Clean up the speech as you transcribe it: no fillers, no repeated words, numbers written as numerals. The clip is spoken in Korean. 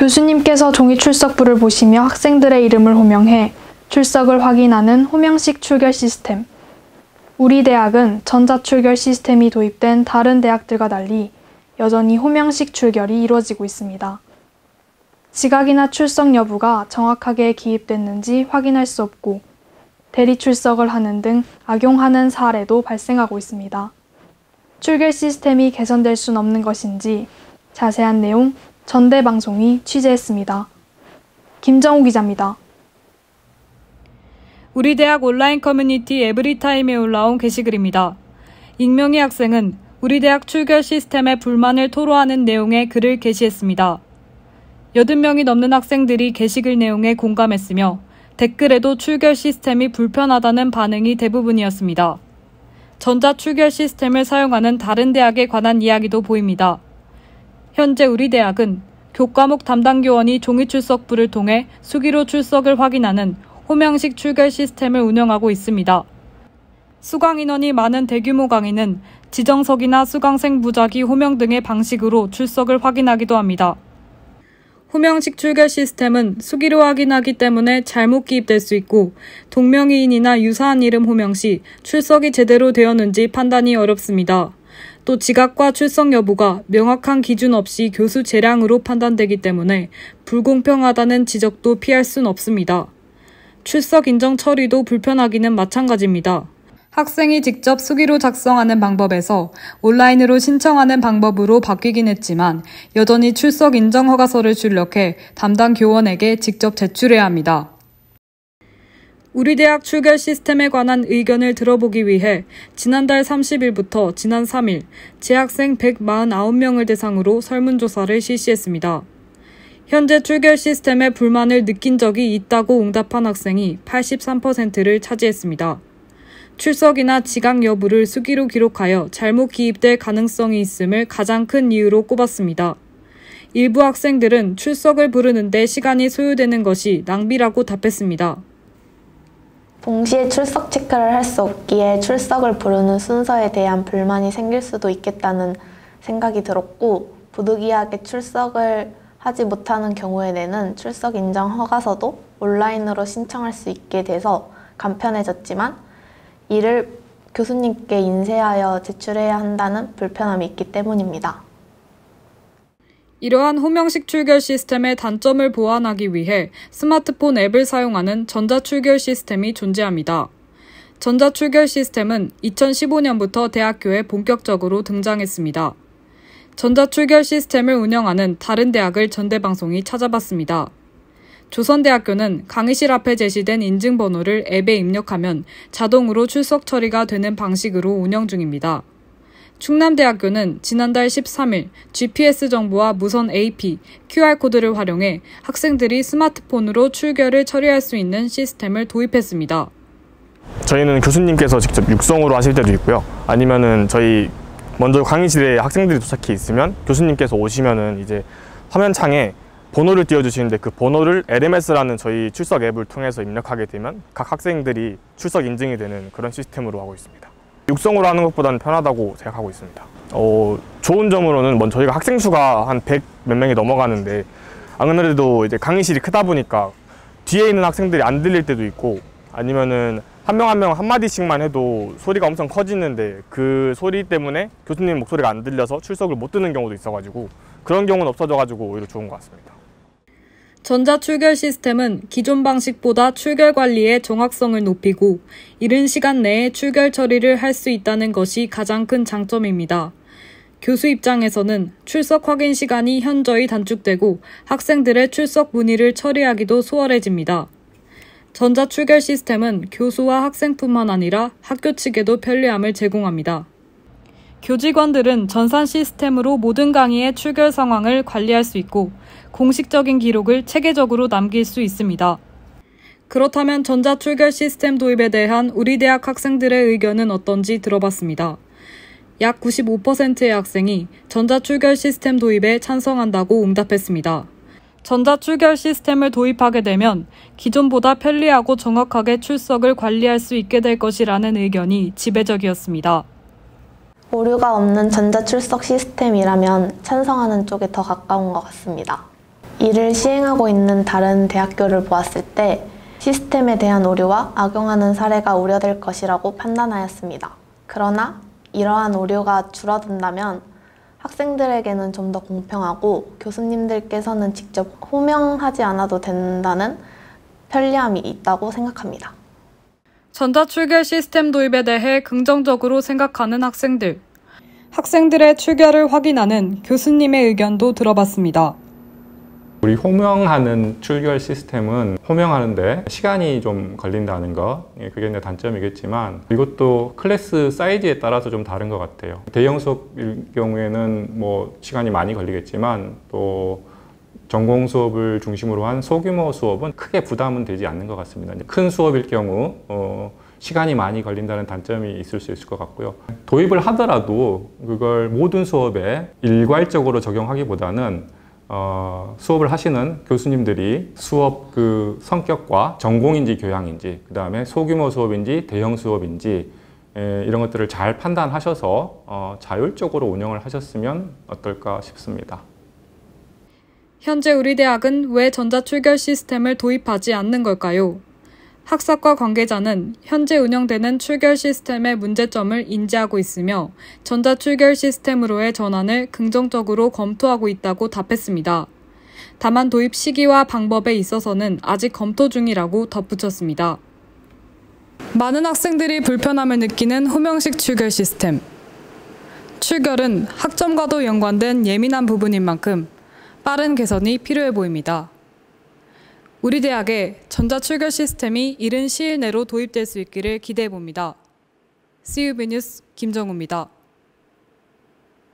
교수님께서 종이 출석부를 보시며 학생들의 이름을 호명해 출석을 확인하는 호명식 출결 시스템. 우리 대학은 전자출결 시스템이 도입된 다른 대학들과 달리 여전히 호명식 출결이 이루어지고 있습니다. 지각이나 출석 여부가 정확하게 기입됐는지 확인할 수 없고 대리 출석을 하는 등 악용하는 사례도 발생하고 있습니다. 출결 시스템이 개선될 순 없는 것인지 자세한 내용 전대방송이 취재했습니다. 김정우 기자입니다. 우리 대학 온라인 커뮤니티 에브리타임에 올라온 게시글입니다. 익명의 학생은 우리 대학 출결 시스템에 불만을 토로하는 내용의 글을 게시했습니다. 80명이 넘는 학생들이 게시글 내용에 공감했으며 댓글에도 출결 시스템이 불편하다는 반응이 대부분이었습니다. 전자 출결 시스템을 사용하는 다른 대학에 관한 이야기도 보입니다. 현재 우리 대학은 교과목 담당 교원이 종이 출석부를 통해 수기로 출석을 확인하는 호명식 출결 시스템을 운영하고 있습니다. 수강 인원이 많은 대규모 강의는 지정석이나 수강생 무작위 호명 등의 방식으로 출석을 확인하기도 합니다. 호명식 출결 시스템은 수기로 확인하기 때문에 잘못 기입될 수 있고 동명이인이나 유사한 이름 호명 시 출석이 제대로 되었는지 판단이 어렵습니다. 또 지각과 출석 여부가 명확한 기준 없이 교수 재량으로 판단되기 때문에 불공평하다는 지적도 피할 순 없습니다. 출석 인정 처리도 불편하기는 마찬가지입니다. 학생이 직접 수기로 작성하는 방법에서 온라인으로 신청하는 방법으로 바뀌긴 했지만 여전히 출석 인정 허가서를 출력해 담당 교원에게 직접 제출해야 합니다. 우리 대학 출결 시스템에 관한 의견을 들어보기 위해 지난달 30일부터 지난 3일 재학생 149명을 대상으로 설문조사를 실시했습니다. 현재 출결 시스템에 불만을 느낀 적이 있다고 응답한 학생이 83%를 차지했습니다. 출석이나 지각 여부를 수기로 기록하여 잘못 기입될 가능성이 있음을 가장 큰 이유로 꼽았습니다. 일부 학생들은 출석을 부르는데 시간이 소요되는 것이 낭비라고 답했습니다. 동시에 출석 체크를 할 수 없기에 출석을 부르는 순서에 대한 불만이 생길 수도 있겠다는 생각이 들었고, 부득이하게 출석을 하지 못하는 경우에는 출석 인정 허가서도 온라인으로 신청할 수 있게 돼서 간편해졌지만 이를 교수님께 인쇄하여 제출해야 한다는 불편함이 있기 때문입니다. 이러한 호명식 출결 시스템의 단점을 보완하기 위해 스마트폰 앱을 사용하는 전자출결 시스템이 존재합니다. 전자출결 시스템은 2015년부터 대학교에 본격적으로 등장했습니다. 전자출결 시스템을 운영하는 다른 대학을 전대방송이 찾아봤습니다. 조선대학교는 강의실 앞에 제시된 인증번호를 앱에 입력하면 자동으로 출석 처리가 되는 방식으로 운영 중입니다. 충남대학교는 지난달 13일 GPS 정보와 무선 AP, QR코드를 활용해 학생들이 스마트폰으로 출결을 처리할 수 있는 시스템을 도입했습니다. 저희는 교수님께서 직접 육성으로 하실 때도 있고요. 아니면은 저희 먼저 강의실에 학생들이 도착해 있으면 교수님께서 오시면은 이제 화면창에 번호를 띄워주시는데 그 번호를 LMS라는 저희 출석 앱을 통해서 입력하게 되면 각 학생들이 출석 인증이 되는 그런 시스템으로 하고 있습니다. 육성으로 하는 것보다는 편하다고 생각하고 있습니다. 좋은 점으로는 먼저 저희가 학생 수가 한 100 몇 명이 넘어가는데 아무래도 이제 강의실이 크다 보니까 뒤에 있는 학생들이 안 들릴 때도 있고 아니면은 한 명 한 명 한마디씩만 해도 소리가 엄청 커지는데 그 소리 때문에 교수님 목소리가 안 들려서 출석을 못 듣는 경우도 있어가지고 그런 경우는 없어져가지고 오히려 좋은 것 같습니다. 전자출결 시스템은 기존 방식보다 출결 관리의 정확성을 높이고 이른 시간 내에 출결 처리를 할 수 있다는 것이 가장 큰 장점입니다. 교수 입장에서는 출석 확인 시간이 현저히 단축되고 학생들의 출석 문의를 처리하기도 수월해집니다. 전자출결 시스템은 교수와 학생뿐만 아니라 학교 측에도 편리함을 제공합니다. 교직원들은 전산 시스템으로 모든 강의의 출결 상황을 관리할 수 있고 공식적인 기록을 체계적으로 남길 수 있습니다. 그렇다면 전자출결 시스템 도입에 대한 우리 대학 학생들의 의견은 어떤지 들어봤습니다. 약 95%의 학생이 전자출결 시스템 도입에 찬성한다고 응답했습니다. 전자출결 시스템을 도입하게 되면 기존보다 편리하고 정확하게 출석을 관리할 수 있게 될 것이라는 의견이 지배적이었습니다. 오류가 없는 전자출석 시스템이라면 찬성하는 쪽에 더 가까운 것 같습니다. 이를 시행하고 있는 다른 대학교를 보았을 때 시스템에 대한 오류와 악용하는 사례가 우려될 것이라고 판단하였습니다. 그러나 이러한 오류가 줄어든다면 학생들에게는 좀 더 공평하고 교수님들께서는 직접 호명하지 않아도 된다는 편리함이 있다고 생각합니다. 전자출결 시스템 도입에 대해 긍정적으로 생각하는 학생들. 학생들의 출결을 확인하는 교수님의 의견도 들어봤습니다. 우리 호명하는 출결 시스템은 호명하는데 시간이 좀 걸린다는 거, 그게 이제 단점이겠지만 이것도 클래스 사이즈에 따라서 좀 다른 것 같아요. 대형 수업일 경우에는 뭐 시간이 많이 걸리겠지만 또 전공 수업을 중심으로 한 소규모 수업은 크게 부담은 되지 않는 것 같습니다. 큰 수업일 경우 시간이 많이 걸린다는 단점이 있을 수 있을 것 같고요. 도입을 하더라도 그걸 모든 수업에 일괄적으로 적용하기보다는 수업을 하시는 교수님들이 수업 그 성격과 전공인지 교양인지, 그 다음에 소규모 수업인지 대형 수업인지 이런 것들을 잘 판단하셔서 자율적으로 운영을 하셨으면 어떨까 싶습니다. 현재 우리 대학은 왜 전자출결 시스템을 도입하지 않는 걸까요? 학사과 관계자는 현재 운영되는 출결 시스템의 문제점을 인지하고 있으며 전자출결 시스템으로의 전환을 긍정적으로 검토하고 있다고 답했습니다. 다만 도입 시기와 방법에 있어서는 아직 검토 중이라고 덧붙였습니다. 많은 학생들이 불편함을 느끼는 호명식 출결 시스템. 출결은 학점과도 연관된 예민한 부분인 만큼 빠른 개선이 필요해 보입니다. 우리 대학의 전자출결 시스템이 이른 시일 내로 도입될 수 있기를 기대해 봅니다. CUB 뉴스 김정우입니다.